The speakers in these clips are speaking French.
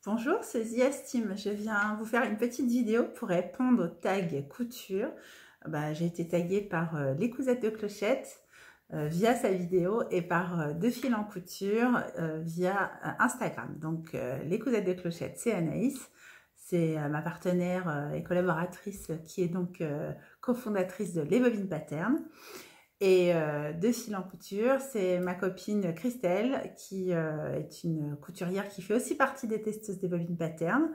Bonjour, c'est Zia Steam. Je viens vous faire une petite vidéo pour répondre au tag couture. J'ai été taguée par les Cousettes de Clochette via sa vidéo et par Deux Fils en Couture via Instagram. Donc les Cousettes de Clochette, c'est Anaïs. C'est ma partenaire et collaboratrice qui est donc cofondatrice de Les Bobines Pattern. Et Deux Fils en Couture, c'est ma copine Christelle qui est une couturière qui fait aussi partie des testeuses des bobines pattern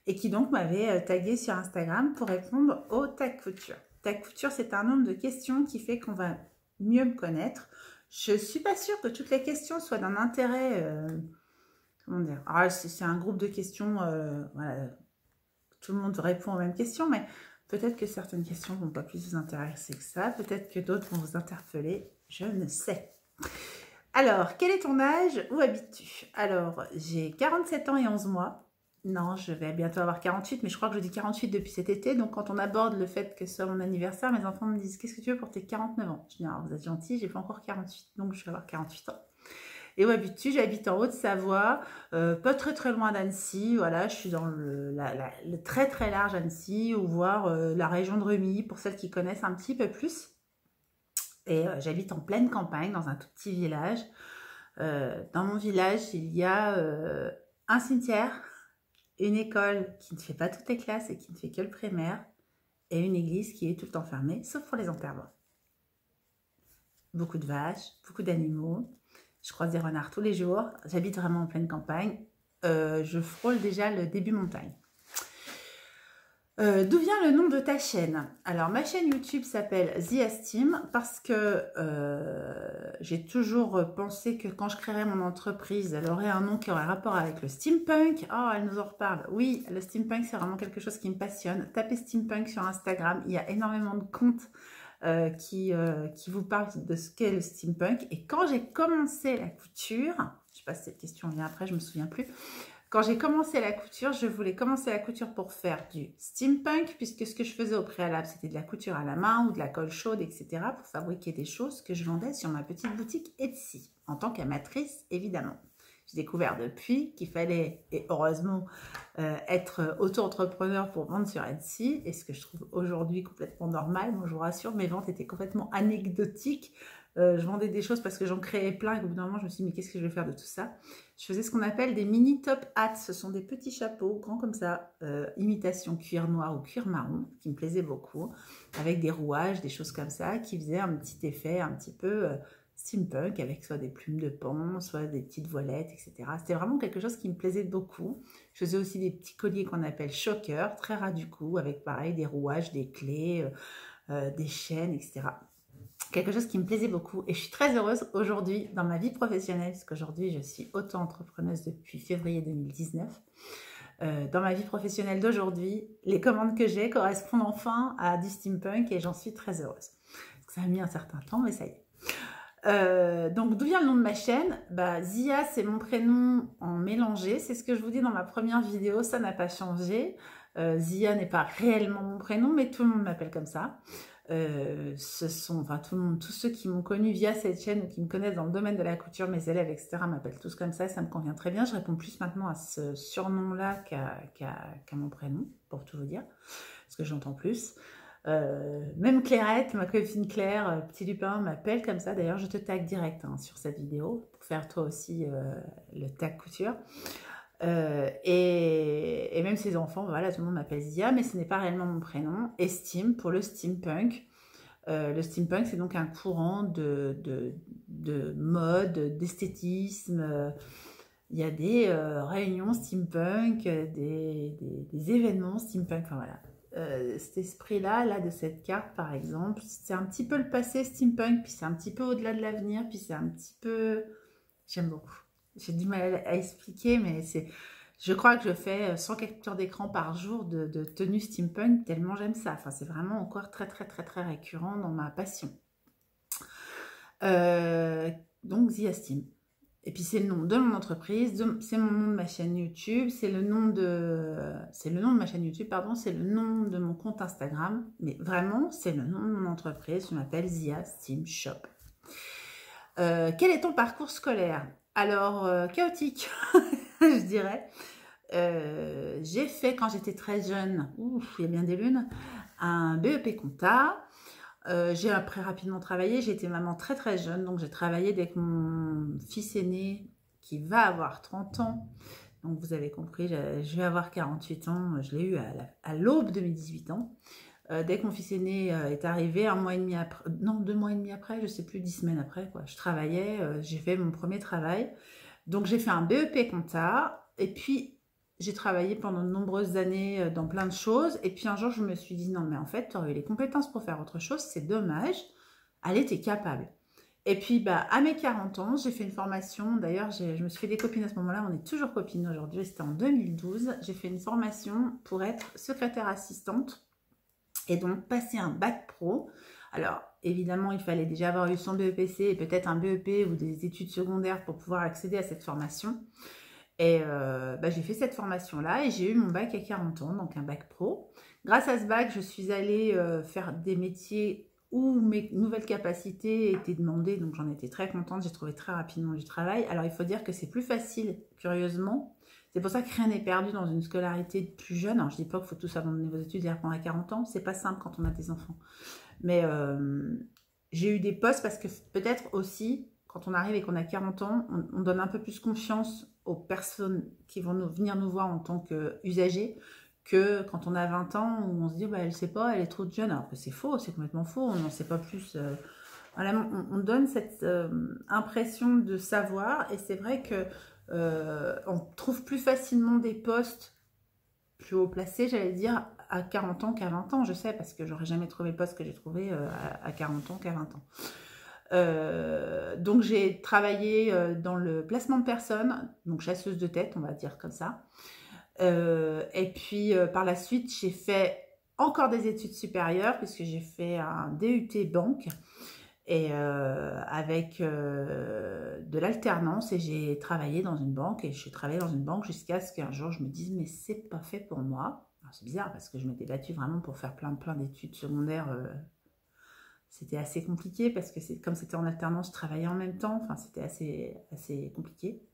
et qui donc m'avait tagué sur Instagram pour répondre au tag couture. Tag couture, c'est un nombre de questions qui fait qu'on va mieux me connaître. Je ne suis pas sûre que toutes les questions soient d'un intérêt, comment dire, c'est un groupe de questions, voilà, tout le monde répond aux mêmes questions, mais peut-être que certaines questions ne vont pas plus vous intéresser que ça. Peut-être que d'autres vont vous interpeller. Je ne sais. Alors, quel est ton âge? Où habites-tu? Alors, j'ai 47 ans et 11 mois. Non, je vais bientôt avoir 48, mais je crois que je dis 48 depuis cet été. Donc, quand on aborde le fait que ce soit mon anniversaire, mes enfants me disent « Qu'est-ce que tu veux pour tes 49 ans ?» Je dis « Alors, vous êtes gentils, j'ai pas encore 48, donc je vais avoir 48 ans. » Et où habites-tu? J'habite en Haute-Savoie, pas très loin d'Annecy. Voilà, je suis dans le très large Annecy, ou voire la région de Remy, pour celles qui connaissent un petit peu plus. Et j'habite en pleine campagne, dans un tout petit village. Dans mon village, il y a un cimetière, une école qui ne fait pas toutes les classes et qui ne fait que le primaire, et une église qui est tout le temps fermée, sauf pour les enterrements. Beaucoup de vaches, beaucoup d'animaux. Je croise des renards tous les jours. J'habite vraiment en pleine campagne. Je frôle déjà le début montagne. D'où vient le nom de ta chaîne? Alors, ma chaîne YouTube s'appelle Zia Steam parce que j'ai toujours pensé que quand je créerais mon entreprise, elle aurait un nom qui aurait rapport avec le steampunk. Oh, elle nous en reparle. Oui, le steampunk, c'est vraiment quelque chose qui me passionne. Tapez steampunk sur Instagram. Il y a énormément de comptes qui vous parle de ce qu'est le steampunk. Et quand j'ai commencé la couture, je ne sais pas si cette question vient après, je ne me souviens plus. Quand j'ai commencé la couture, je voulais commencer la couture pour faire du steampunk, puisque ce que je faisais au préalable, c'était de la couture à la main ou de la colle chaude, etc., pour fabriquer des choses que je vendais sur ma petite boutique Etsy, en tant qu'amatrice, évidemment. J'ai découvert depuis qu'il fallait, et heureusement, être auto-entrepreneur pour vendre sur Etsy, et ce que je trouve aujourd'hui complètement normal. Moi, je vous rassure, mes ventes étaient complètement anecdotiques. Je vendais des choses parce que j'en créais plein, et au bout d'un moment, je me suis dit, mais qu'est-ce que je vais faire de tout ça? Je faisais ce qu'on appelle des mini top hats. Ce sont des petits chapeaux, grands comme ça, imitation cuir noir ou cuir marron, qui me plaisaient beaucoup, avec des rouages, des choses comme ça, qui faisaient un petit effet un petit peu steampunk, avec soit des plumes de paon, soit des petites voilettes, etc. C'était vraiment quelque chose qui me plaisait beaucoup. Je faisais aussi des petits colliers qu'on appelle choker, très ras du cou, avec pareil des rouages, des clés, des chaînes, etc. Quelque chose qui me plaisait beaucoup. Et je suis très heureuse aujourd'hui dans ma vie professionnelle, parce qu'aujourd'hui je suis auto-entrepreneuse depuis février 2019. Dans ma vie professionnelle d'aujourd'hui, les commandes que j'ai correspondent enfin à du steampunk et j'en suis très heureuse. Ça a mis un certain temps, mais ça y est. Donc d'où vient le nom de ma chaîne? Zia, c'est mon prénom en mélangé, c'est ce que je vous dis dans ma première vidéo, ça n'a pas changé. Zia n'est pas réellement mon prénom, mais tout le monde m'appelle comme ça. Ce sont, enfin tout le monde, tous ceux qui m'ont connu via cette chaîne ou qui me connaissent dans le domaine de la couture, mes élèves, etc., m'appellent tous comme ça me convient très bien. Je réponds plus maintenant à ce surnom-là qu'à mon prénom, pour tout vous dire, parce que j'entends plus. Même Clairette, ma copine Claire, Petit Lupin, m'appelle comme ça. D'ailleurs, je te tag direct sur cette vidéo pour faire toi aussi le tag couture. Et même ses enfants, voilà, tout le monde m'appelle Zia, mais ce n'est pas réellement mon prénom. Et Steam pour le steampunk. Le steampunk, c'est donc un courant de mode, d'esthétisme. Il y a des réunions steampunk, des événements steampunk, enfin voilà. Cet esprit-là, de cette carte par exemple, c'est un petit peu le passé steampunk, puis c'est un petit peu au-delà de l'avenir, puis c'est un petit peu... J'aime beaucoup. J'ai du mal à expliquer, mais c'est... Je crois que je fais 100 captures d'écran par jour de tenue steampunk, tellement j'aime ça. Enfin, c'est vraiment encore très récurrent dans ma passion. Donc, Zia Steam. Et puis c'est le nom de mon entreprise, c'est mon nom de ma chaîne YouTube, c'est le nom de ma chaîne YouTube, pardon, c'est le nom de mon compte Instagram, mais vraiment c'est le nom de mon entreprise. Je m'appelle Zia Steam Shop. Quel est ton parcours scolaire? Alors chaotique, je dirais. J'ai fait, quand j'étais très jeune, ouf, il y a bien des lunes, un BEP compta. J'ai après rapidement travaillé. J'ai été maman très très jeune, donc j'ai travaillé dès que mon fils aîné, qui va avoir 30 ans, donc vous avez compris, je vais avoir 48 ans, je l'ai eu à l'aube de mes 18 ans. Dès que mon fils aîné est arrivé, un mois et demi après, non, 2 mois et demi après, je sais plus, 10 semaines après, quoi. Je travaillais, j'ai fait mon premier travail. Donc j'ai fait un BEP compta, et puis j'ai travaillé pendant de nombreuses années dans plein de choses. Et puis un jour, je me suis dit, non, mais en fait, tu aurais eu les compétences pour faire autre chose, c'est dommage. Allez, t'es capable. Et puis, bah, à mes 40 ans, j'ai fait une formation. D'ailleurs, je me suis fait des copines à ce moment-là. On est toujours copines aujourd'hui. C'était en 2012. J'ai fait une formation pour être secrétaire assistante et donc passer un bac pro. Alors, évidemment, il fallait déjà avoir eu son BEPC et peut-être un BEP ou des études secondaires pour pouvoir accéder à cette formation. Et bah, j'ai fait cette formation-là et j'ai eu mon bac à 40 ans, donc un bac pro. Grâce à ce bac, je suis allée faire des métiers où mes nouvelles capacités étaient demandées, donc j'en étais très contente, j'ai trouvé très rapidement du travail. Alors il faut dire que c'est plus facile, curieusement. C'est pour ça que rien n'est perdu dans une scolarité de plus jeune. Alors je dis pas qu'il faut tous abandonner vos études et reprendre à 40 ans, c'est pas simple quand on a des enfants. Mais j'ai eu des postes parce que peut-être aussi, quand on arrive et qu'on a 40 ans, on donne un peu plus confiance aux personnes qui vont venir nous voir en tant qu'usagers que quand on a 20 ans où on se dit bah, elle ne sait pas, elle est trop jeune. Alors que c'est faux, c'est complètement faux, on n'en sait pas plus. Voilà, on donne cette impression de savoir et c'est vrai que on trouve plus facilement des postes plus haut placés, j'allais dire, à 40 ans qu'à 20 ans, je sais, parce que j'aurais jamais trouvé le poste que j'ai trouvé à 40 ans qu'à 20 ans. Donc j'ai travaillé dans le placement de personnes, donc chasseuse de tête, on va dire comme ça. Et puis par la suite, j'ai fait encore des études supérieures, puisque j'ai fait un DUT banque et avec de l'alternance, et j'ai travaillé dans une banque, et je travaillé dans une banque jusqu'à ce qu'un jour je me dise mais c'est pas fait pour moi. C'est bizarre parce que je m'étais battue vraiment pour faire plein d'études secondaires. C'était assez compliqué parce que comme c'était en alternance, je travaillais en même temps. Enfin, c'était assez compliqué.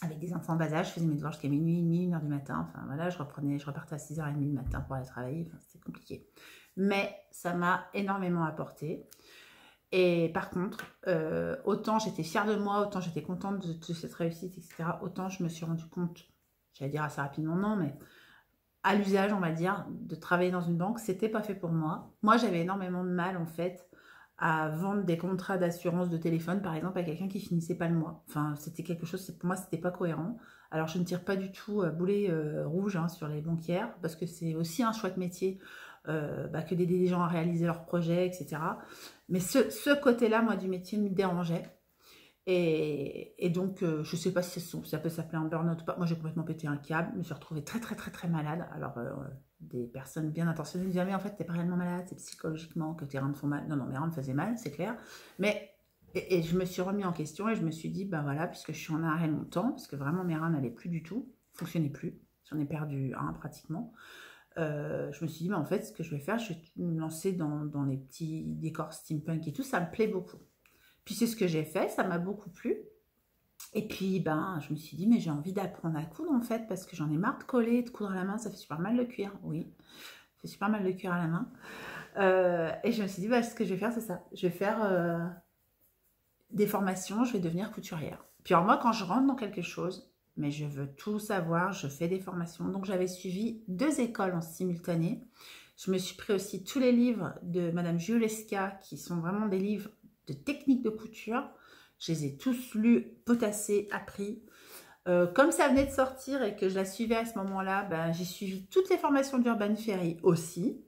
Avec des enfants en bas âge, je faisais mes devoirs jusqu'à minuit, 1h du matin. Enfin voilà, je repartais à 6h30 du matin pour aller travailler. Enfin, c'était compliqué. Mais ça m'a énormément apporté. Et par contre, autant j'étais fière de moi, autant j'étais contente de cette réussite, etc. Autant je me suis rendu compte, j'allais dire assez rapidement non, mais à l'usage, on va dire, de travailler dans une banque, c'était pas fait pour moi. Moi, j'avais énormément de mal, en fait, à vendre des contrats d'assurance de téléphone, par exemple, à quelqu'un qui finissait pas le mois. Enfin, c'était quelque chose, pour moi, c'était pas cohérent. Alors, je ne tire pas du tout boulet rouge sur les banquières, parce que c'est aussi un chouette métier que d'aider les gens à réaliser leurs projets, etc. Mais ce côté-là, moi, du métier me dérangeait. Et donc, je ne sais pas si ça peut s'appeler un burn-out ou pas. Moi, j'ai complètement pété un câble. Je me suis retrouvée très, très, très, très malade. Alors, des personnes bien intentionnées me disaient, mais en fait, tu n'es pas réellement malade, c'est psychologiquement que tes reins te font mal. Non, non, mes reins me faisaient mal, c'est clair. Mais, et je me suis remis en question et je me suis dit, ben voilà, puisque je suis en arrêt longtemps, parce que vraiment, mes reins n'allaient plus du tout, ne fonctionnaient plus. J'en ai perdu un pratiquement. Je me suis dit, ben, en fait, ce que je vais faire, je vais me lancer dans les petits décors steampunk et tout. Ça me plaît beaucoup. Puis c'est ce que j'ai fait, ça m'a beaucoup plu. Et puis ben, je me suis dit, mais j'ai envie d'apprendre à coudre en fait, parce que j'en ai marre de coller, de coudre à la main, ça fait super mal le cuir. Oui, ça fait super mal le cuir à la main. Et je me suis dit, bah, ce que je vais faire, c'est ça. Je vais faire des formations, je vais devenir couturière. Puis alors moi, quand je rentre dans quelque chose, mais je veux tout savoir, je fais des formations. Donc j'avais suivi 2 écoles en simultané. Je me suis pris aussi tous les livres de Madame Juleska, qui sont vraiment des livres de techniques de couture. Je les ai tous lus, potassés, appris. Comme ça venait de sortir et que je la suivais à ce moment-là, ben, j'ai suivi toutes les formations d'Urban Ferry aussi.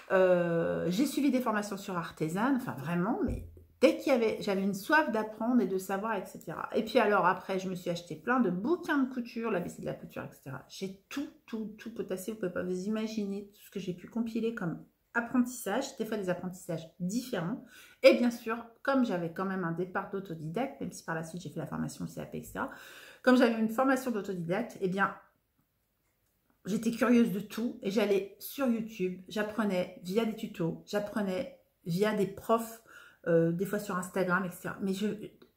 J'ai suivi des formations sur Artisan, enfin vraiment, mais dès j'avais une soif d'apprendre et de savoir, etc. Et puis alors après, je me suis acheté plein de bouquins de couture, l'ABC de la couture, etc. J'ai tout potassé, vous ne pouvez pas vous imaginer tout ce que j'ai pu compiler comme apprentissage, des fois des apprentissages différents. Et bien sûr, comme j'avais quand même un départ d'autodidacte, même si par la suite j'ai fait la formation CAP, etc. Comme j'avais une formation d'autodidacte, eh bien, j'étais curieuse de tout et j'allais sur YouTube, j'apprenais via des tutos, j'apprenais via des profs, des fois sur Instagram, etc. Mais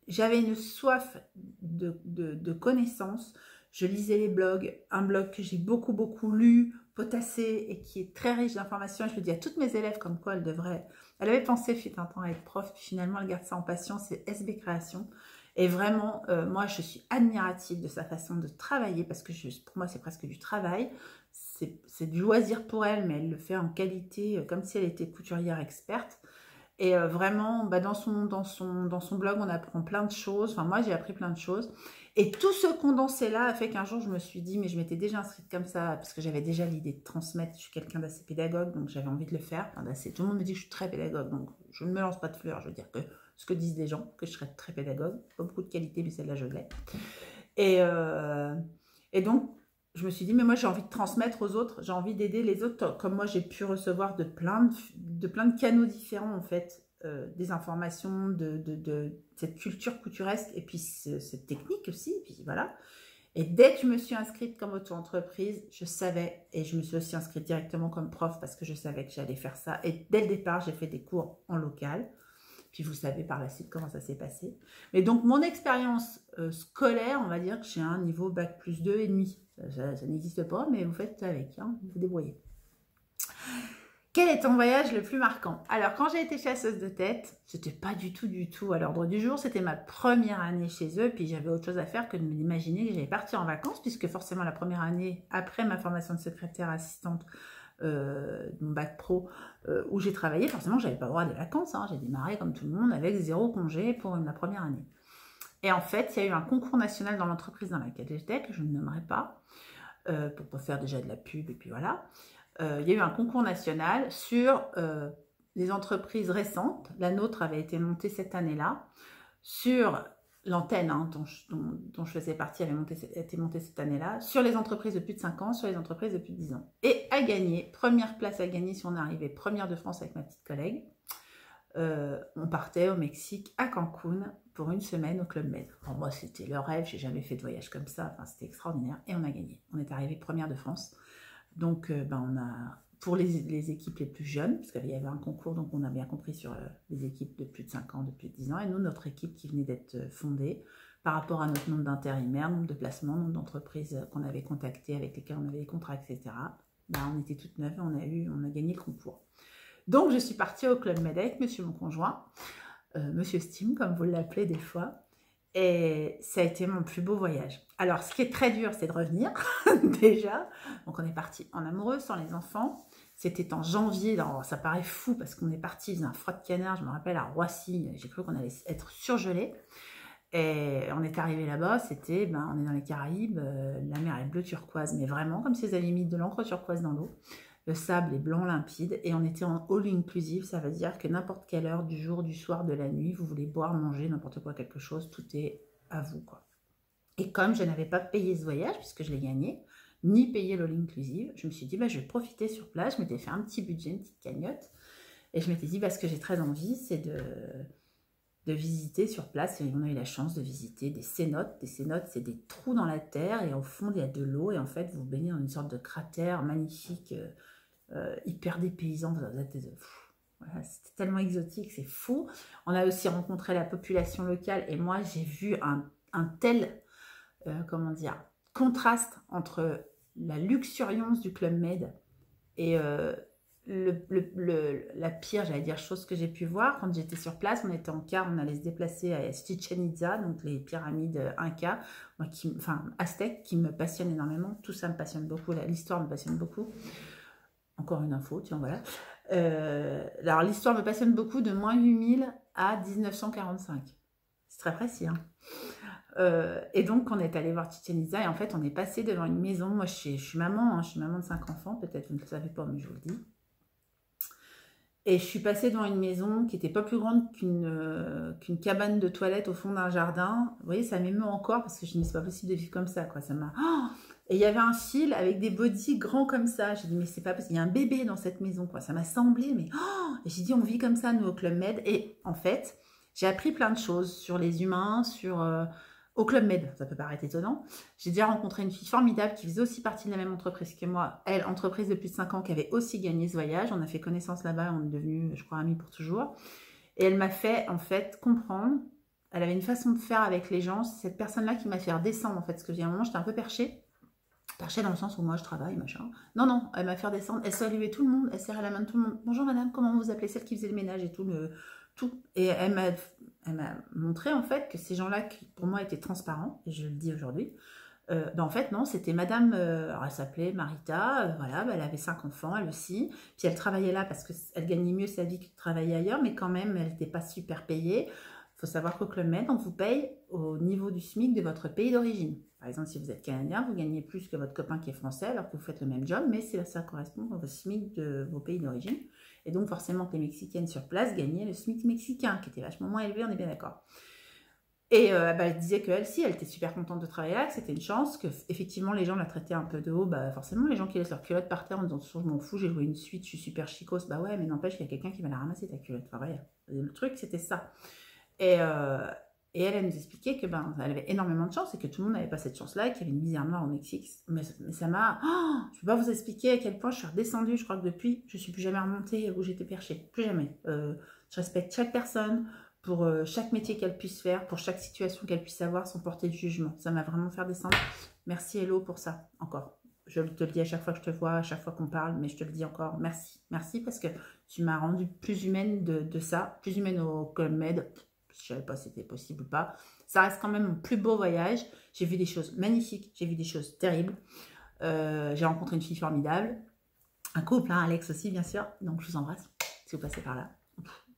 j'avais une soif de connaissances. je lisais les blogs, un blog que j'ai beaucoup lu, potassé et qui est très riche d'informations. Je le dis à toutes mes élèves comme quoi elle avait pensé fut un temps à être prof, puis finalement elle garde ça en passion, c'est SB Création. Et vraiment, moi je suis admirative de sa façon de travailler parce que pour moi c'est presque du travail. C'est du loisir pour elle, mais elle le fait en qualité, comme si elle était couturière experte. Et vraiment, bah, dans son blog, on apprend plein de choses. Enfin, moi, j'ai appris plein de choses. Et tout ce condensé-là a fait qu'un jour, je me suis dit, mais je m'étais déjà inscrite comme ça, parce que j'avais déjà l'idée de transmettre. Je suis quelqu'un d'assez pédagogue, donc j'avais envie de le faire. Enfin, tout le monde me dit que je suis très pédagogue, donc je ne me lance pas de fleurs. Je veux dire que ce que disent les gens, que je serais très pédagogue. Pas beaucoup de qualité, mais celle-là, je l'ai. Et donc, je me suis dit, mais moi, j'ai envie de transmettre aux autres. J'ai envie d'aider les autres, comme moi, j'ai pu recevoir de plein de canaux différents, en fait, des informations de cette culture couturesque et puis cette technique aussi. Et puis voilà. Et dès que je me suis inscrite comme auto-entreprise, je savais, et je me suis aussi inscrite directement comme prof parce que je savais que j'allais faire ça. Et dès le départ, j'ai fait des cours en local. Puis vous savez par la suite comment ça s'est passé. Mais donc, mon expérience scolaire, on va dire que j'ai un niveau bac plus 2,5. Ça n'existe pas, mais vous faites avec, hein, vous vous débrouillez. Quel est ton voyage le plus marquant? Alors, quand j'ai été chasseuse de tête, c'était pas du tout à l'ordre du jour. C'était ma première année chez eux, puis j'avais autre chose à faire que de m'imaginer que j'allais partir en vacances, puisque forcément, la première année, après ma formation de secrétaire assistante, mon bac pro, où j'ai travaillé, forcément, j'avais pas le droit à des vacances. Hein. J'ai démarré comme tout le monde avec 0 congé pour la première année. Et en fait, il y a eu un concours national dans l'entreprise dans laquelle j'étais, que je ne nommerai pas, pour pas faire déjà de la pub, et puis voilà. Il y a eu un concours national sur les entreprises récentes. La nôtre avait été montée cette année-là. Sur l'antenne dont je faisais partie avait été montée cette année-là. Sur les entreprises de plus de 5 ans, sur les entreprises de plus de 10 ans. Et à gagner, première place à gagner si on arrivait première de France avec ma petite collègue. On partait au Mexique, à Cancun, pour une semaine au Club Med. Alors moi, c'était le rêve, j'ai jamais fait de voyage comme ça, enfin, c'était extraordinaire. Et on a gagné. On est arrivé première de France. Donc, on a, pour les équipes les plus jeunes, parce qu'il y avait un concours, donc on a bien compris sur les équipes de plus de 5 ans, de plus de 10 ans, et nous, notre équipe qui venait d'être fondée, par rapport à notre nombre d'intérimaires, nombre de placements, nombre d'entreprises qu'on avait contactées, avec lesquelles on avait des contrats, etc., on était toutes neuves et on a gagné le concours. Donc, je suis partie au Club Med avec monsieur mon conjoint, monsieur Steam, comme vous l'appelez des fois, et ça a été mon plus beau voyage. Alors, ce qui est très dur, c'est de revenir, déjà. Donc, on est parti en amoureux, sans les enfants. C'était en janvier. Alors, ça paraît fou parce qu'on est parti, il faisait un froid de canard, je me rappelle, à Roissy. J'ai cru qu'on allait être surgelé. Et on est arrivé là-bas, c'était, on est dans les Caraïbes, la mer est bleu turquoise, mais vraiment, comme si ils avaient mis de l'encre turquoise dans l'eau. Le sable est blanc limpide et on était en all inclusive, ça veut dire que n'importe quelle heure du jour, du soir, de la nuit, vous voulez boire, manger, n'importe quoi, quelque chose, tout est à vous, quoi. Et comme je n'avais pas payé ce voyage, puisque je l'ai gagné, ni payé l'all inclusive, je me suis dit, je vais profiter sur place, je m'étais fait un petit budget, une petite cagnotte, et je m'étais dit, ce que j'ai très envie, c'est de visiter sur place, et on a eu la chance de visiter des cénotes. Des cénotes, c'est des trous dans la terre, et au fond, il y a de l'eau, et en fait, vous baignez dans une sorte de cratère magnifique, hyper dépaysant. Voilà, c'était tellement exotique, c'est fou. On a aussi rencontré la population locale, et moi, j'ai vu un tel, comment dire, contraste entre la luxuriance du Club Med et la pire, j'allais dire, chose que j'ai pu voir quand j'étais sur place. On était en car, on allait se déplacer à Chichen Itza, donc les pyramides Inca, aztèques, qui me passionnent énormément. Tout ça me passionne beaucoup, l'histoire me passionne beaucoup. Encore une info, tiens, voilà. Alors, l'histoire me passionne beaucoup de moins 8000 à 1945. C'est très précis, hein. Et donc, on est allé voir Chichen Itza et en fait, on est passé devant une maison. Moi, je suis maman, hein, je suis maman de 5 enfants, peut-être vous ne le savez pas, mais je vous le dis. Et je suis passée devant une maison qui n'était pas plus grande qu'une cabane de toilette au fond d'un jardin. Vous voyez, ça m'émeut encore parce que je me dis, c'est pas possible de vivre comme ça, quoi. Ça m'a... Oh, et il y avait un fil avec des bodys grands comme ça. J'ai dit, mais c'est pas possible. Il y a un bébé dans cette maison, quoi. Ça m'a semblé, mais... Oh, et j'ai dit, on vit comme ça, nous, au Club Med. Et en fait, j'ai appris plein de choses sur les humains, au Club Med. Ça peut paraître étonnant. J'ai déjà rencontré une fille formidable qui faisait aussi partie de la même entreprise que moi. Elle, entreprise de plus de 5 ans, qui avait aussi gagné ce voyage. On a fait connaissance là-bas. On est devenus, je crois, amis pour toujours. Et elle m'a fait, en fait, comprendre elle avait une façon de faire avec les gens. C'est cette personne-là qui m'a fait redescendre, en fait. Parce que j'ai un moment, j'étais un peu perchée. Perchée dans le sens où moi, je travaille, machin. Non, non, elle m'a fait redescendre. Elle saluait tout le monde. Elle serrait la main de tout le monde. Bonjour, madame, comment vous appelez? Celle qui faisait le ménage et tout. Tout. Et elle m'a montré, en fait, que ces gens-là, qui pour moi étaient transparents, et je le dis aujourd'hui, en fait, non, c'était madame, alors elle s'appelait Marita, voilà, bah, elle avait 5 enfants, elle aussi, puis elle travaillait là parce qu'elle gagnait mieux sa vie que de travailler ailleurs, mais quand même, elle n'était pas super payée. Il faut savoir qu'au Club Med, on vous paye au niveau du SMIC de votre pays d'origine. Par exemple, si vous êtes canadien, vous gagnez plus que votre copain qui est français, alors que vous faites le même job, mais ça correspond au SMIC de vos pays d'origine. Et donc, forcément, que les Mexicaines sur place gagnaient le SMIC mexicain, qui était vachement moins élevé, on est bien d'accord. Et bah, elle disait qu'elle, si, elle était super contente de travailler là, que c'était une chance, que effectivement les gens la traitaient un peu de haut. Bah, forcément, les gens qui laissent leur culotte par terre en disant je m'en fous, j'ai joué une suite, je suis super chicose. Bah ouais, mais n'empêche qu'il y a quelqu'un qui va la ramasser ta culotte. Enfin, ouais, le truc, c'était ça. Et, euh, et elle nous expliquait que ben, elle avait énormément de chance et que tout le monde n'avait pas cette chance-là et qu'il y avait une misère noire au Mexique. Mais ça m'a. Oh, je ne peux pas vous expliquer à quel point je suis redescendue. Je crois que depuis, je ne suis plus jamais remontée où j'étais perchée. Plus jamais. Je respecte chaque personne pour chaque métier qu'elle puisse faire, pour chaque situation qu'elle puisse avoir, sans porter de jugement. Ça m'a vraiment fait descendre. Merci Hello pour ça, encore. Je te le dis à chaque fois que je te vois, à chaque fois qu'on parle, mais je te le dis encore, merci. Merci parce que tu m'as rendue plus humaine de ça, plus humaine au Club Med. Je ne savais pas si c'était possible ou pas. Ça reste quand même mon plus beau voyage. J'ai vu des choses magnifiques, j'ai vu des choses terribles. J'ai rencontré une fille formidable. Un couple, hein, Alex aussi, bien sûr. Donc, je vous embrasse si vous passez par là.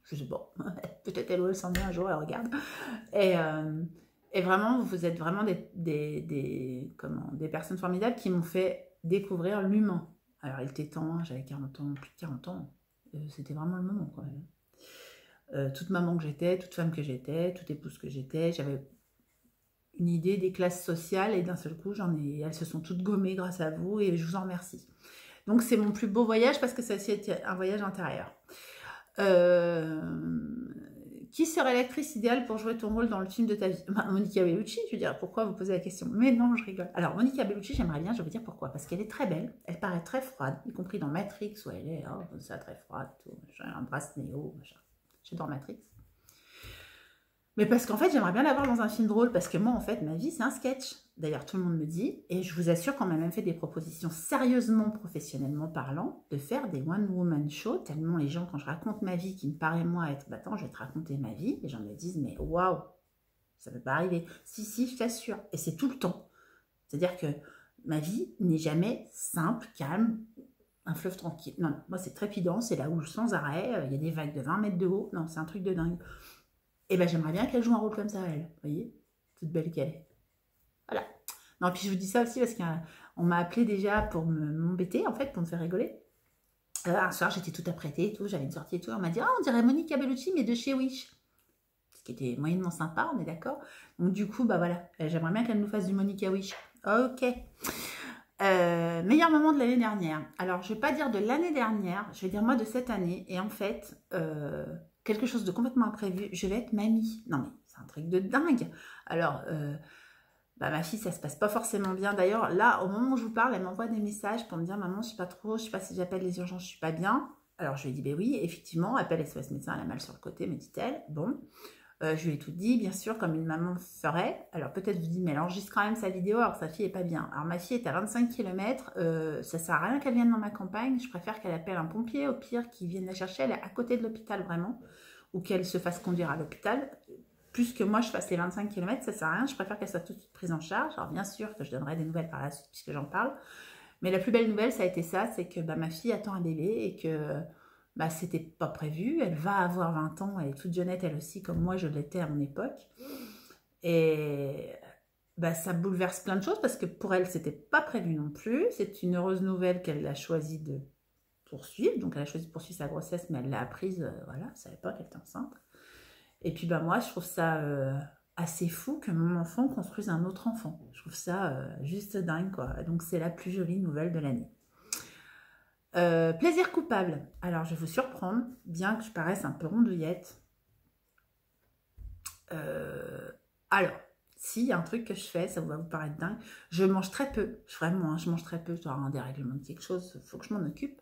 Je sais pas. Peut-être elle s'en vient un jour, elle regarde. Et vraiment, vous êtes vraiment des personnes formidables qui m'ont fait découvrir l'humain. Alors, il était temps, j'avais 40 ans, plus de 40 ans. C'était vraiment le moment, quand même. Toute maman que j'étais, toute femme que j'étais, toute épouse que j'étais, j'avais une idée des classes sociales et d'un seul coup, elles se sont toutes gommées grâce à vous et je vous en remercie. Donc, c'est mon plus beau voyage parce que ça aussi été un voyage intérieur. Qui serait l'actrice idéale pour jouer ton rôle dans le film de ta vie? Monica Bellucci, je veux dire, pourquoi vous posez la question? Mais non, je rigole. Alors, Monica Bellucci, j'aimerais bien, je vais vous dire pourquoi. Parce qu'elle est très belle, elle paraît très froide, y compris dans Matrix, où elle est, oh, ça très froide, tout, un brasse Néo, machin. J'adore Matrix. Mais parce qu'en fait, j'aimerais bien l'avoir dans un film drôle, parce que moi, en fait, ma vie, c'est un sketch. D'ailleurs, tout le monde me dit, et je vous assure qu'on m'a même fait des propositions sérieusement, professionnellement parlant, de faire des one-woman shows, tellement les gens, quand je raconte ma vie, qui me paraît moi être, bah attends, je vais te raconter ma vie, les gens me disent, mais waouh, ça ne peut pas arriver. Si, je t'assure. Et c'est tout le temps. C'est-à-dire que ma vie n'est jamais simple, calme, un fleuve tranquille. Non, moi, c'est trépidant, c'est la houle sans arrêt, il y a des vagues de 20 mètres de haut. Non, c'est un truc de dingue. Et ben j'aimerais bien qu'elle joue un rôle comme ça, elle. Vous voyez, toute belle qu'elle est. Voilà. Non, puis je vous dis ça aussi parce qu'on m'a appelé déjà pour m'embêter, en fait, pour me faire rigoler. Un soir, j'étais tout apprêtée et tout, j'avais une sortie et tout. On m'a dit, on dirait Monica Bellucci, mais de chez Wish. Ce qui était moyennement sympa, on est d'accord. Donc du coup, bah voilà, j'aimerais bien qu'elle nous fasse du Monica Wish. Ok. Meilleur moment de l'année dernière. Alors, je ne vais pas dire de l'année dernière, je vais dire moi de cette année. Et en fait, quelque chose de complètement imprévu, je vais être mamie. Non mais, c'est un truc de dingue. Alors, bah, ma fille, ça se passe pas forcément bien. D'ailleurs, là, au moment où je vous parle, elle m'envoie des messages pour me dire, maman, je sais pas trop, je sais pas si j'appelle les urgences, je suis pas bien. Alors, je lui ai dit, ben oui, effectivement, appelle SOS médecin, elle a mal sur le côté, me dit-elle. Bon. Je lui ai tout dit, bien sûr, comme une maman ferait. Alors peut-être vous dites, mais elle enregistre quand même sa vidéo, alors sa fille est pas bien. Alors ma fille est à 25 km, ça sert à rien qu'elle vienne dans ma campagne, je préfère qu'elle appelle un pompier, au pire, qu'il vienne la chercher, elle est à côté de l'hôpital vraiment, ou qu'elle se fasse conduire à l'hôpital. Plus que moi je fasse les 25 km, ça sert à rien, je préfère qu'elle soit tout de suite prise en charge. Alors bien sûr que je donnerai des nouvelles par la suite, puisque j'en parle. Mais la plus belle nouvelle, ça a été ça, c'est que bah, ma fille attend un bébé et que... bah, c'était pas prévu, elle va avoir 20 ans, elle est toute jeunette elle aussi, comme moi je l'étais à mon époque. Et bah, ça bouleverse plein de choses parce que pour elle, c'était pas prévu non plus. C'est une heureuse nouvelle qu'elle a choisi de poursuivre. Donc elle a choisi de poursuivre sa grossesse, mais elle l'a apprise, voilà, elle savait pas qu'elle était enceinte. Et puis bah, moi, je trouve ça assez fou que mon enfant construise un autre enfant. Je trouve ça juste dingue, quoi. Donc c'est la plus jolie nouvelle de l'année. Plaisir coupable. Alors, je vais vous surprendre, bien que je paraisse un peu rondouillette. Alors, s'il y a un truc que je fais, ça va vous paraître dingue, je mange très peu. Vraiment, hein, je mange très peu. Je dois avoir un dérèglement de quelque chose, il faut que je m'en occupe.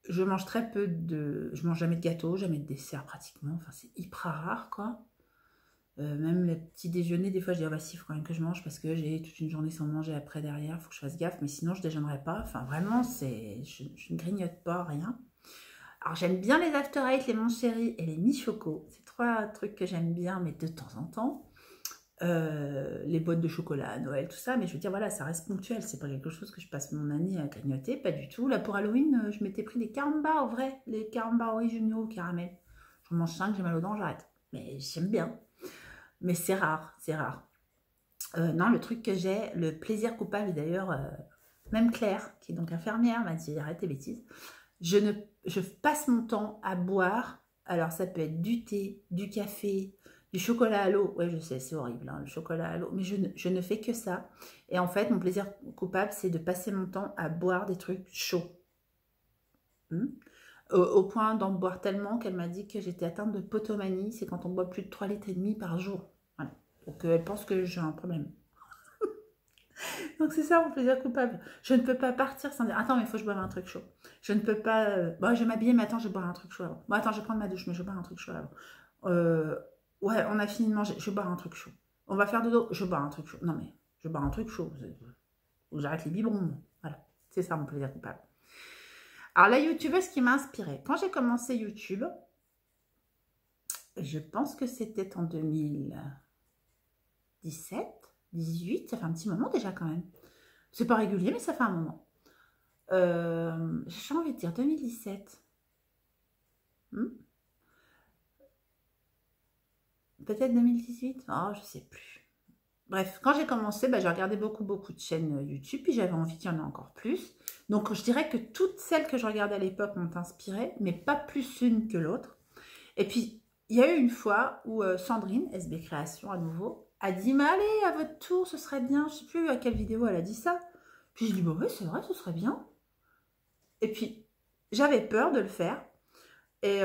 je mange très peu de... Je mange jamais de gâteau, jamais de dessert pratiquement. Enfin, c'est hyper rare, quoi. Même les petits déjeuners, des fois, je dis, ah bah si, il faut quand même que je mange parce que j'ai toute une journée sans manger après derrière, il faut que je fasse gaffe, mais sinon, je déjeunerai pas. Enfin, vraiment, je ne grignote pas, rien. Alors, j'aime bien les After Eight, les Mon Chéri et les Mi-Choco. C'est 3 trucs que j'aime bien, mais de temps en temps. Les boîtes de chocolat à Noël, tout ça, mais je veux dire, voilà, ça reste ponctuel. C'est pas quelque chose que je passe mon année à grignoter, pas du tout. Là, pour Halloween, je m'étais pris des carambars, au vrai, les carambars originaux au caramel. J'en mange 5, j'ai mal aux dents, j'arrête. Mais j'aime bien. Mais c'est rare, c'est rare. Non, le truc que j'ai, le plaisir coupable, et d'ailleurs, même Claire, qui est donc infirmière, m'a dit, arrête tes bêtises. Je passe mon temps à boire, alors ça peut être du thé, du café, du chocolat à l'eau. Ouais, je sais, c'est horrible, hein, le chocolat à l'eau, mais je ne fais que ça. Et en fait, mon plaisir coupable, c'est de passer mon temps à boire des trucs chauds. Au point d'en boire tellement qu'elle m'a dit que j'étais atteinte de potomanie. C'est quand on boit plus de 3,5 litres par jour. Voilà. Donc elle pense que j'ai un problème. Donc c'est ça mon plaisir coupable. Je ne peux pas partir sans dire, attends, mais il faut que je boive un truc chaud. Je ne peux pas... Bon, je vais m'habiller, mais attends, je vais boire un truc chaud avant. Bon, attends, je vais prendre ma douche, mais je vais boire un truc chaud avant. Ouais, on a fini de manger, je vais boire un truc chaud. On va faire dodo, je vais boire un truc chaud. Non mais, je vais boire un truc chaud. J'arrête les biberons. Voilà, c'est ça mon plaisir coupable. Alors la youtubeuse qui m'a inspirée. Quand j'ai commencé YouTube, je pense que c'était en 2017, 18, ça fait un petit moment déjà quand même. C'est pas régulier, mais ça fait un moment. J'ai envie de dire 2017. Peut-être 2018. Oh, je sais plus. Bref, quand j'ai commencé, j'ai regardé beaucoup de chaînes YouTube, puis j'avais envie qu'il y en ait encore plus. Donc, je dirais que toutes celles que je regardais à l'époque m'ont inspirée, mais pas plus une que l'autre. Et puis, il y a eu une fois où Sandrine, SB Création à nouveau, a dit, mais allez, à votre tour, ce serait bien. Je ne sais plus à quelle vidéo elle a dit ça. Puis, je dis, bah ouais, c'est vrai, ce serait bien. Et puis, j'avais peur de le faire. Et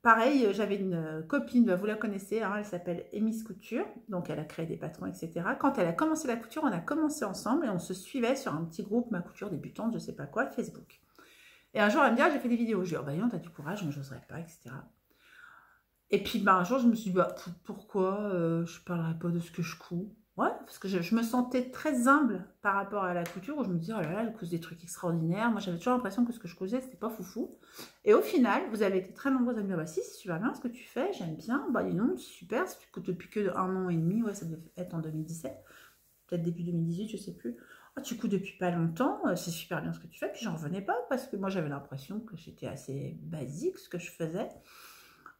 pareil, j'avais une copine, vous la connaissez, hein, elle s'appelle Émiss Couture, donc elle a créé des patrons, etc. Quand elle a commencé la couture, on a commencé ensemble et on se suivait sur un petit groupe, ma couture débutante, je sais pas quoi, Facebook. Et un jour, elle me dit, ah, j'ai fait des vidéos. Je dis, oh, bah non, t'as du courage, mais j'oserais pas, etc. Et puis, un jour, je me suis dit, bah, pourquoi je parlerais pas de ce que je couds? Ouais, parce que je me sentais très humble par rapport à la couture, où je me disais, oh là là, elle couse des trucs extraordinaires. Moi, j'avais toujours l'impression que ce que je cousais, c'était pas foufou. Et au final, vous avez été très nombreux à me dire, bah si, c'est super bien ce que tu fais, j'aime bien. Bah dis non, c'est super, si tu coûtes depuis que 1 an et demi, ouais, ça devait être en 2017, peut-être début 2018, je sais plus. Oh, tu couds depuis pas longtemps, c'est super bien ce que tu fais. Puis j'en revenais pas, parce que moi, j'avais l'impression que c'était assez basique ce que je faisais.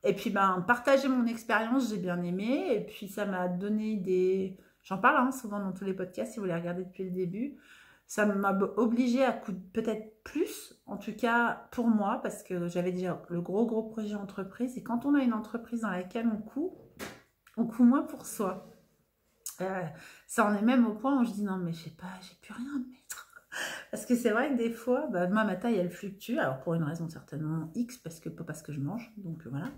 Et puis, partager mon expérience, j'ai bien aimé. Et puis, ça m'a donné des... J'en parle souvent dans tous les podcasts, si vous les regardez depuis le début. Ça m'a obligée à coudre peut-être plus, en tout cas pour moi, parce que j'avais déjà le gros projet entreprise. Et quand on a une entreprise dans laquelle on coud moins pour soi. Ça en est même au point où je dis non, mais j'ai plus rien à mettre. Parce que c'est vrai que des fois, moi, ma taille, elle fluctue. Alors, pour une raison certainement X, parce que je mange. Donc, voilà.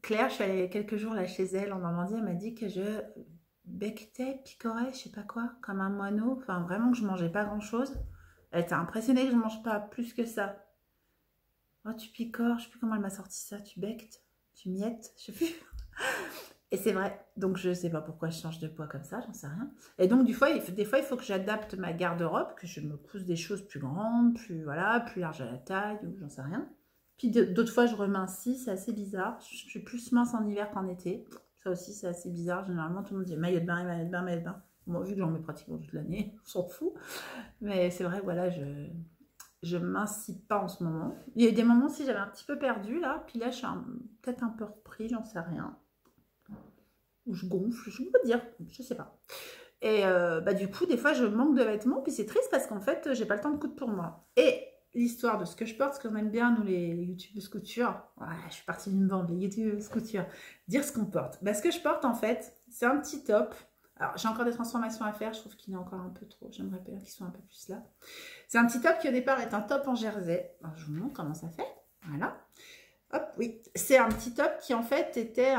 Claire, je suis allée quelques jours là chez elle en Normandie. Elle m'a dit que je becquetais, picorais, je sais pas quoi, comme un moineau. Enfin, vraiment que je mangeais pas grand-chose. Elle était impressionnée que je mange pas plus que ça. Oh, tu picores. Je sais plus comment elle m'a sorti ça. Tu becques, tu miettes, je sais plus. Et c'est vrai, donc je ne sais pas pourquoi je change de poids comme ça, j'en sais rien. Et donc des fois, il faut que j'adapte ma garde-robe, que je me couse des choses plus grandes, plus larges à la taille, ou j'en sais rien. Puis d'autres fois, je remincis, c'est assez bizarre. Je suis plus mince en hiver qu'en été. Ça aussi, c'est assez bizarre. Généralement, tout le monde dit maillot de bain, maillot de bain, maillot de bain. Moi, vu que j'en mets pratiquement toute l'année, on s'en fout. Mais c'est vrai, voilà, je mincis pas en ce moment. Il y a eu des moments si j'avais un petit peu perdu, là. Puis là, je suis peut-être un peu repris, j'en sais rien. Ou je gonfle, je peux dire, je sais pas. Et du coup, des fois, je manque de vêtements, puis c'est triste parce qu'en fait, j'ai pas le temps de coudre pour moi. Et l'histoire de ce que je porte, parce qu'on aime bien, nous, les youtubeuses couture, ouais, je suis partie d'une bande, les youtubeuses couture, dire ce qu'on porte. Ce que je porte, en fait, c'est un petit top. Alors, j'ai encore des transformations à faire, je trouve qu'il est encore un peu trop, j'aimerais bien qu'il soit un peu plus là. C'est un petit top qui, au départ, est un top en jersey. Alors, je vous montre comment ça fait, voilà. Hop, oui. C'est un petit top qui en fait était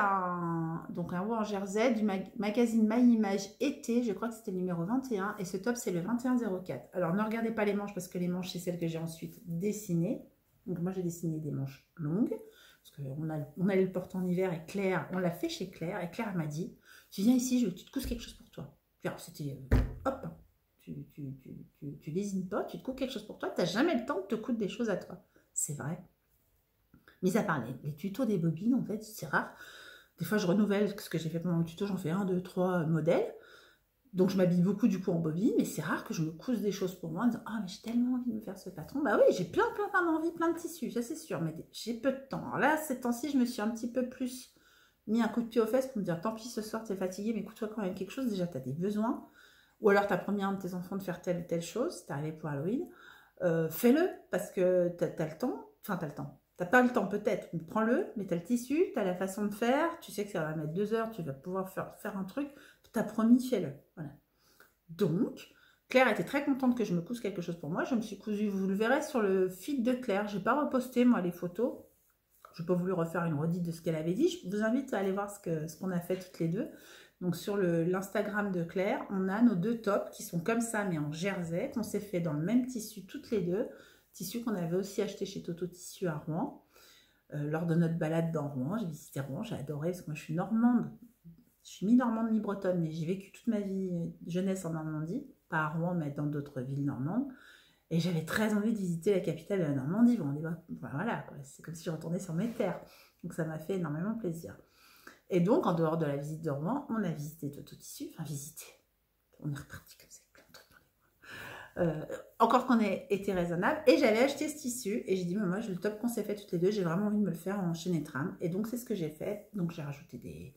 donc un haut en jersey du magazine My Image été. Je crois que c'était le numéro 21. Et ce top, c'est le 2104. Alors ne regardez pas les manches parce que les manches, c'est celles que j'ai ensuite dessinées. Donc moi, j'ai dessiné des manches longues. Parce qu'on allait le porter en hiver et Claire, on l'a fait chez Claire. Et Claire m'a dit, tu viens ici, je veux que tu te cousses quelque chose pour toi. Puis alors c'était, hop, tu lésines pas, tu te couds quelque chose pour toi. Tu n'as jamais le temps de te coudre des choses à toi. C'est vrai. Mis à part les tutos des bobines, en fait, c'est rare. Des fois, je renouvelle ce que j'ai fait pendant le tuto, j'en fais 1, 2, 3 modèles. Donc, je m'habille beaucoup du coup en bobine, mais c'est rare que je me couse des choses pour moi en disant ah, mais j'ai tellement envie de me faire ce patron. Bah oui, j'ai plein d'envie, plein de tissus, ça c'est sûr, mais j'ai peu de temps. Alors là, ces temps-ci, je me suis un petit peu plus mis un coup de pied aux fesses pour me dire tant pis, ce soir, t'es fatigué, mais écoute-toi quand même quelque chose. Déjà, t'as des besoins. Ou alors, t'as promis à un de tes enfants de faire telle ou telle chose, t'es arrivé pour Halloween. Fais-le parce que t'as le temps. Enfin, t'as le temps. T'as pas le temps peut-être, mais prends-le, mais t'as le tissu, t'as la façon de faire, tu sais que ça va mettre 2 heures, tu vas pouvoir faire un truc, t'as promis, fais-le. Voilà. Donc, Claire était très contente que je me couse quelque chose pour moi. Je me suis cousue, vous le verrez sur le feed de Claire. J'ai pas reposté moi les photos. Je n'ai pas voulu refaire une redite de ce qu'elle avait dit. Je vous invite à aller voir ce qu'on a fait toutes les deux. Donc sur l'Instagram de Claire, on a nos 2 tops qui sont comme ça, mais en jersey, qu'on s'est fait dans le même tissu toutes les deux. Tissu qu'on avait aussi acheté chez Toto Tissu à Rouen. Lors de notre balade dans Rouen, j'ai visité Rouen, j'ai adoré parce que moi je suis normande. Je suis mi-normande, mi-bretonne, mais j'ai vécu toute ma vie jeunesse en Normandie. Pas à Rouen, mais dans d'autres villes normandes. Et j'avais très envie de visiter la capitale de la Normandie. Bon, voilà, c'est comme si je retournais sur mes terres. Donc ça m'a fait énormément plaisir. Et donc, en dehors de la visite de Rouen, on a visité Toto Tissu. Enfin, visité. On est reparti comme ça, plein de trucs dans les bras. Encore qu'on ait été raisonnable. Et j'avais acheté ce tissu. Et j'ai dit, mais moi, le top qu'on s'est fait toutes les deux, j'ai vraiment envie de me le faire en chaîne et trame. Et donc, c'est ce que j'ai fait. Donc, j'ai rajouté des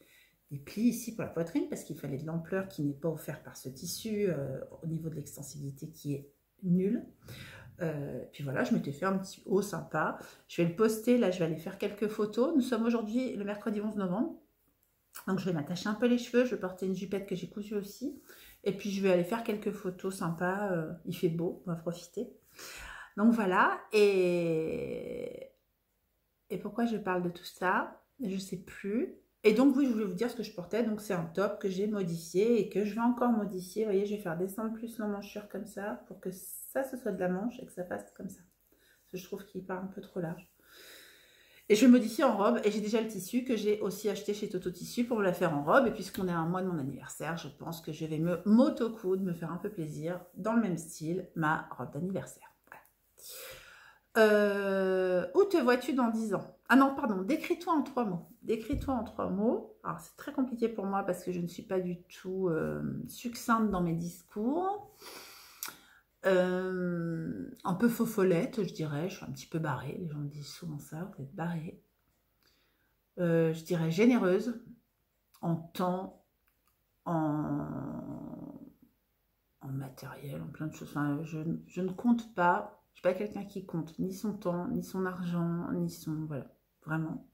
plis ici pour la poitrine parce qu'il fallait de l'ampleur qui n'est pas offerte par ce tissu au niveau de l'extensibilité qui est nulle. Puis voilà, je m'étais fait un petit haut sympa. Je vais le poster, là je vais aller faire quelques photos. Nous sommes aujourd'hui le mercredi 11 novembre. Donc je vais m'attacher un peu les cheveux, je vais porter une jupette que j'ai cousue aussi. Et puis je vais aller faire quelques photos sympas. Il fait beau, on va profiter. Donc voilà, et pourquoi je parle de tout ça? Je ne sais plus. Et donc oui, je voulais vous dire ce que je portais. Donc c'est un top que j'ai modifié et que je vais encore modifier. Vous voyez, je vais faire descendre plus l'emmanchure comme ça pour que ça, ce soit de la manche et que ça fasse comme ça. Parce que je trouve qu'il part un peu trop large. Et je vais modifier en robe. Et j'ai déjà le tissu que j'ai aussi acheté chez Toto Tissu pour me la faire en robe. Et puisqu'on est à un mois de mon anniversaire, je pense que je vais m'auto-coudre, me faire un peu plaisir dans le même style, ma robe d'anniversaire. Où te vois-tu dans 10 ans? Ah non, pardon, décris-toi en 3 mots. Décris-toi en 3 mots. Alors, c'est très compliqué pour moi parce que je ne suis pas du tout succincte dans mes discours. Un peu faux-follette, je dirais. Je suis un petit peu barrée. Les gens me disent souvent ça, vous êtes barrée. Je dirais généreuse en temps, en matériel, en plein de choses. Enfin, je ne compte pas. Je ne suis pas quelqu'un qui compte ni son temps, ni son argent, ni son... Voilà, vraiment.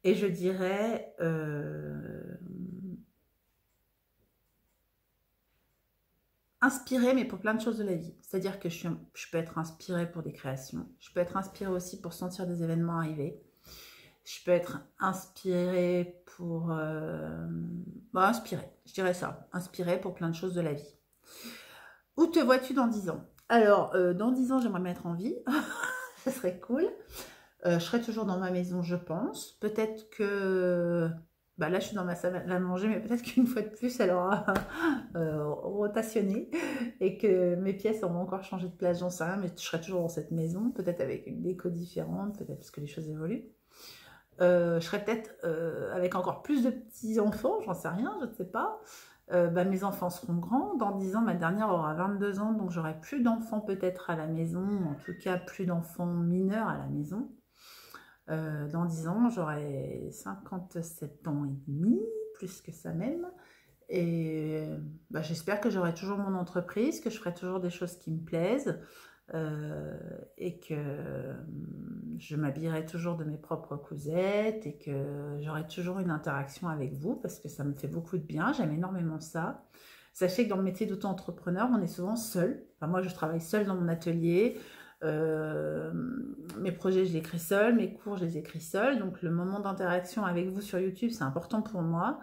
Et je dirais... inspirée, mais pour plein de choses de la vie. C'est-à-dire que je peux être inspirée pour des créations. Je peux être inspirée aussi pour sentir des événements arriver. Je peux être inspirée pour... inspirée, je dirais ça. Inspirée pour plein de choses de la vie. Où te vois-tu dans 10 ans? Alors, dans 10 ans, j'aimerais me mettre en vie. Ça serait cool. Je serai toujours dans ma maison, je pense. Peut-être que... Bah là, je suis dans ma salle à manger, mais peut-être qu'une fois de plus, elle aura rotationné et que mes pièces auront encore changé de place, j'en sais rien, mais je serai toujours dans cette maison, peut-être avec une déco différente, peut-être parce que les choses évoluent. Je serai peut-être avec encore plus de petits-enfants, j'en sais rien, je ne sais pas. Mes enfants seront grands. Dans 10 ans, ma dernière aura 22 ans, donc j'aurai plus d'enfants peut-être à la maison, en tout cas plus d'enfants mineurs à la maison. Dans 10 ans, j'aurai 57 ans et demi, plus que ça même. Et j'espère que j'aurai toujours mon entreprise, que je ferai toujours des choses qui me plaisent et que je m'habillerai toujours de mes propres cousettes et que j'aurai toujours une interaction avec vous parce que ça me fait beaucoup de bien, j'aime énormément ça. Sachez que dans le métier d'auto-entrepreneur, on est souvent seul. Enfin, moi, je travaille seule dans mon atelier. Mes projets, je les écris seule, mes cours, je les écris seule. Donc le moment d'interaction avec vous sur YouTube, c'est important pour moi.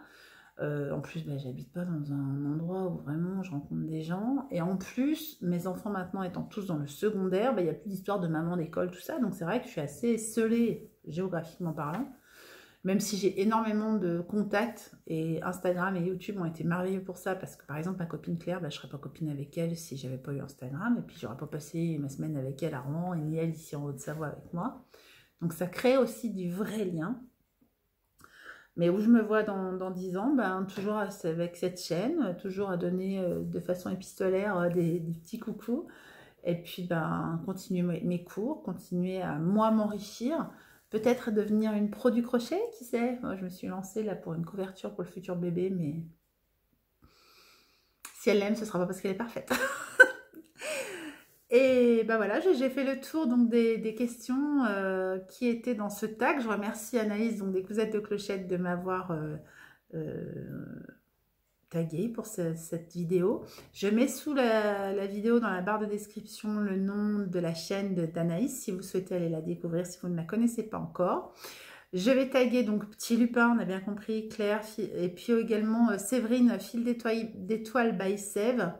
En plus, j'habite pas dans un endroit où vraiment je rencontre des gens. Et en plus, mes enfants maintenant étant tous dans le secondaire, il n'y a plus d'histoire de maman d'école, tout ça. Donc c'est vrai que je suis assez esseulée, géographiquement parlant. Même si j'ai énormément de contacts, et Instagram et YouTube ont été merveilleux pour ça, parce que par exemple ma copine Claire, je ne serais pas copine avec elle si j'avais pas eu Instagram, et puis j'aurais pas passé ma semaine avec elle à Rouen, et ni elle ici en Haute-Savoie avec moi. Donc ça crée aussi du vrai lien. Mais où je me vois dans 10 ans, toujours avec cette chaîne, toujours à donner de façon épistolaire des petits coucous, et puis continuer mes cours, continuer à moi m'enrichir, peut-être devenir une pro du crochet, qui sait. Moi, je me suis lancée là pour une couverture pour le futur bébé, mais si elle l'aime, ce sera pas parce qu'elle est parfaite. Et voilà, j'ai fait le tour donc des questions qui étaient dans ce tag. Je remercie Anaïs, donc des Cousettes de Clochette, de m'avoir tagué pour cette vidéo. Je mets sous la vidéo dans la barre de description le nom de la chaîne d'Anaïs si vous souhaitez aller la découvrir, si vous ne la connaissez pas encore. Je vais taguer donc Petit Lupin, on a bien compris, Claire, et puis également Séverine, Fil d'étoiles by Sève.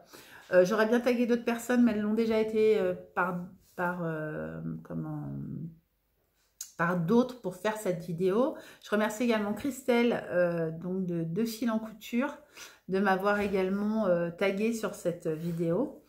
J'aurais bien tagué d'autres personnes, mais elles l'ont déjà été par d'autres pour faire cette vidéo. Je remercie également Christelle, donc de Deux Fils en Couture, de m'avoir également tagué sur cette vidéo.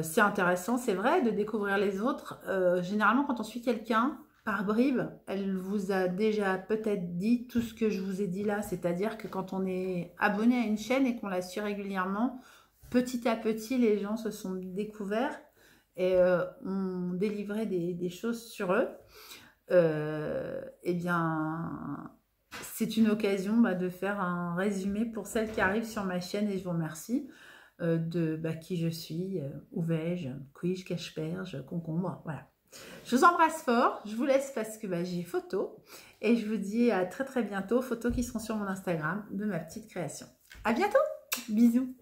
C'est intéressant, c'est vrai, de découvrir les autres. Généralement, quand on suit quelqu'un, par bribes, elle vous a déjà peut-être dit tout ce que je vous ai dit là. C'est-à-dire que quand on est abonné à une chaîne et qu'on la suit régulièrement, petit à petit, les gens se sont découverts et ont délivré des choses sur eux. Eh bien, c'est une occasion de faire un résumé pour celles qui arrivent sur ma chaîne, et je vous remercie de qui je suis, où vais-je, quiche, cache-perge, concombre, voilà. Je vous embrasse fort, je vous laisse parce que j'ai photo, et je vous dis à très très bientôt, photos qui seront sur mon Instagram de ma petite création. À bientôt, bisous.